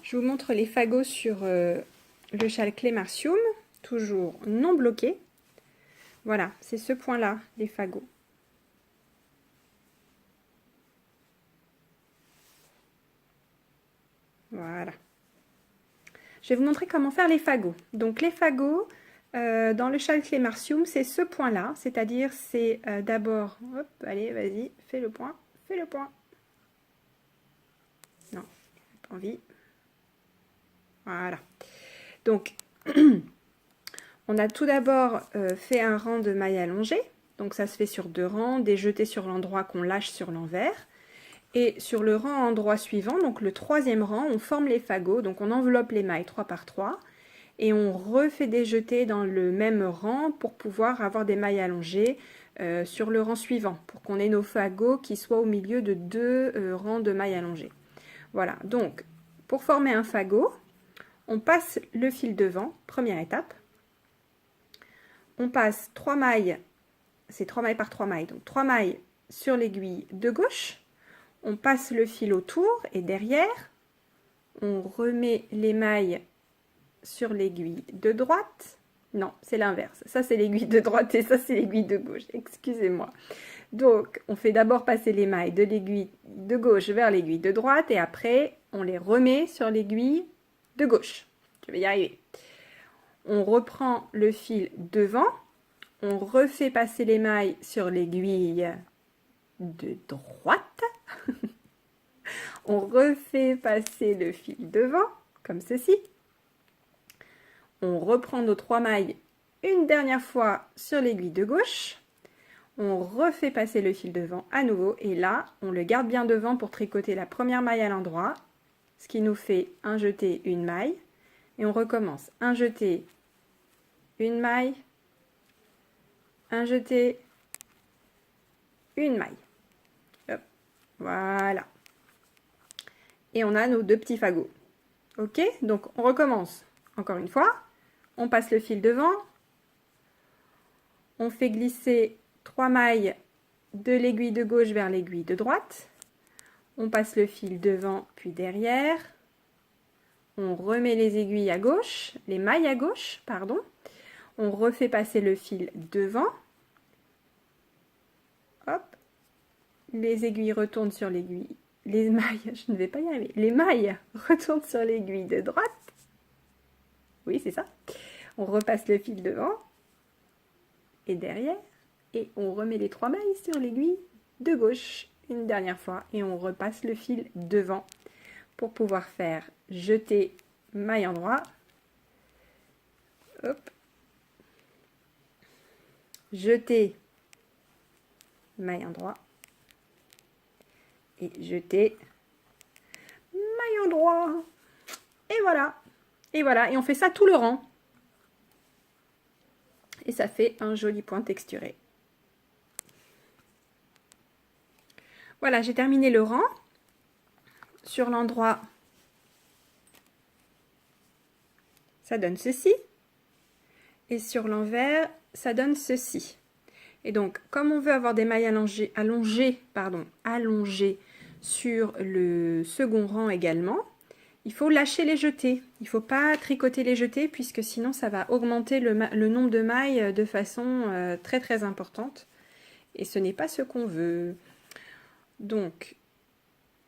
Je vous montre les fagots sur le châle Clémartium, toujours non bloqué. Voilà, c'est ce point-là, les fagots. Voilà. Je vais vous montrer comment faire les fagots. Donc les fagots, dans le châle Clémartium, c'est ce point-là, c'est-à-dire c'est d'abord, hop, allez, vas-y, fais le point, fais le point. Non, pas envie. Voilà. Donc, on a tout d'abord fait un rang de mailles allongées. Donc ça se fait sur 2 rangs, des jetés sur l'endroit qu'on lâche sur l'envers. Et sur le rang endroit suivant, donc le 3e rang, on forme les fagots. Donc on enveloppe les mailles 3 par 3. Et on refait des jetés dans le même rang pour pouvoir avoir des mailles allongées sur le rang suivant. Pour qu'on ait nos fagots qui soient au milieu de 2 rangs de mailles allongées. Voilà, donc pour former un fagot, on passe le fil devant, première étape. On passe 3 mailles, c'est 3 mailles par 3 mailles, donc 3 mailles sur l'aiguille de gauche. On passe le fil autour et derrière, on remet les mailles sur l'aiguille de droite. Non, c'est l'inverse. Ça, c'est l'aiguille de droite et ça, c'est l'aiguille de gauche. Excusez-moi. Donc, on fait d'abord passer les mailles de l'aiguille de gauche vers l'aiguille de droite et après, on les remet sur l'aiguille de gauche. Je vais y arriver. On reprend le fil devant, on refait passer les mailles sur l'aiguille de droite, on refait passer le fil devant, comme ceci. On reprend nos 3 mailles une dernière fois sur l'aiguille de gauche, on refait passer le fil devant à nouveau, et là, on le garde bien devant pour tricoter la première maille à l'endroit, ce qui nous fait un jeté, une maille, et on recommence. Un jeté, une maille, un jeté, une maille. Hop, voilà. Et on a nos 2 petits fagots. Ok, donc on recommence. Encore une fois, on passe le fil devant, on fait glisser 3 mailles de l'aiguille de gauche vers l'aiguille de droite, on passe le fil devant puis derrière, on remet les aiguilles à gauche, les mailles à gauche, pardon, on refait passer le fil devant, hop, les aiguilles retournent sur l'aiguille, les mailles, je ne vais pas y arriver, les mailles retournent sur l'aiguille de droite, oui c'est ça, on repasse le fil devant et derrière, et on remet les 3 mailles sur l'aiguille de gauche une dernière fois et on repasse le fil devant pour pouvoir faire jeter maille endroit, hop, jeter maille endroit et jeter maille endroit, et voilà, et on fait ça tout le rang et ça fait un joli point texturé. Voilà, j'ai terminé le rang. Sur l'endroit, ça donne ceci. Et sur l'envers, ça donne ceci. Et donc, comme on veut avoir des mailles allongées sur le second rang également, il faut lâcher les jetés. Il ne faut pas tricoter les jetés puisque sinon ça va augmenter le nombre de mailles de façon très très importante. Et ce n'est pas ce qu'on veut. Donc,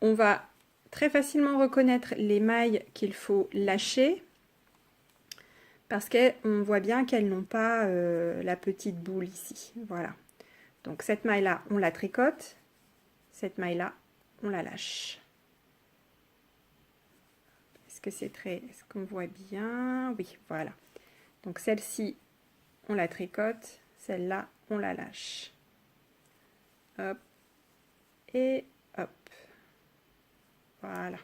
on va très facilement reconnaître les mailles qu'il faut lâcher parce qu'on voit bien qu'elles n'ont pas la petite boule ici. Voilà. Donc cette maille-là, on la tricote. Cette maille-là, on la lâche. Est-ce que c'est très... Est-ce qu'on voit bien? Oui, voilà. Donc celle-ci, on la tricote. Celle-là, on la lâche. Hop. Et hop. Voilà.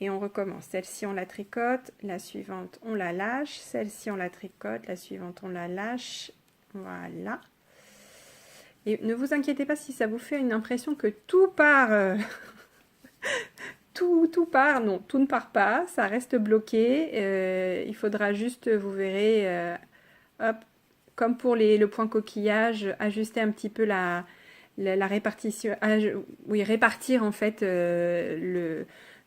Et on recommence. Celle-ci, on la tricote. La suivante, on la lâche. Celle-ci, on la tricote. La suivante, on la lâche. Voilà. Et ne vous inquiétez pas si ça vous fait une impression que tout part. Tout part. Non, tout ne part pas. Ça reste bloqué. Il faudra juste, vous verrez, hop, comme pour le point coquillage, ajuster un petit peu la répartition. Oui, répartir en fait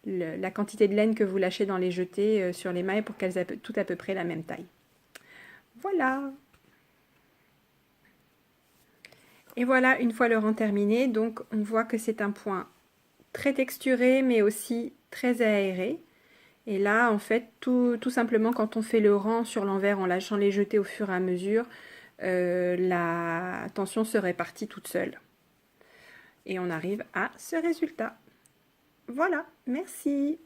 la quantité de laine que vous lâchez dans les jetés sur les mailles pour qu'elles aient toutes à peu près la même taille. Voilà. Et voilà, une fois le rang terminé, donc on voit que c'est un point très texturé mais aussi très aéré. Et là, en fait, tout simplement, quand on fait le rang sur l'envers en lâchant les jetés au fur et à mesure, la tension se répartit toute seule. Et on arrive à ce résultat. Voilà, merci.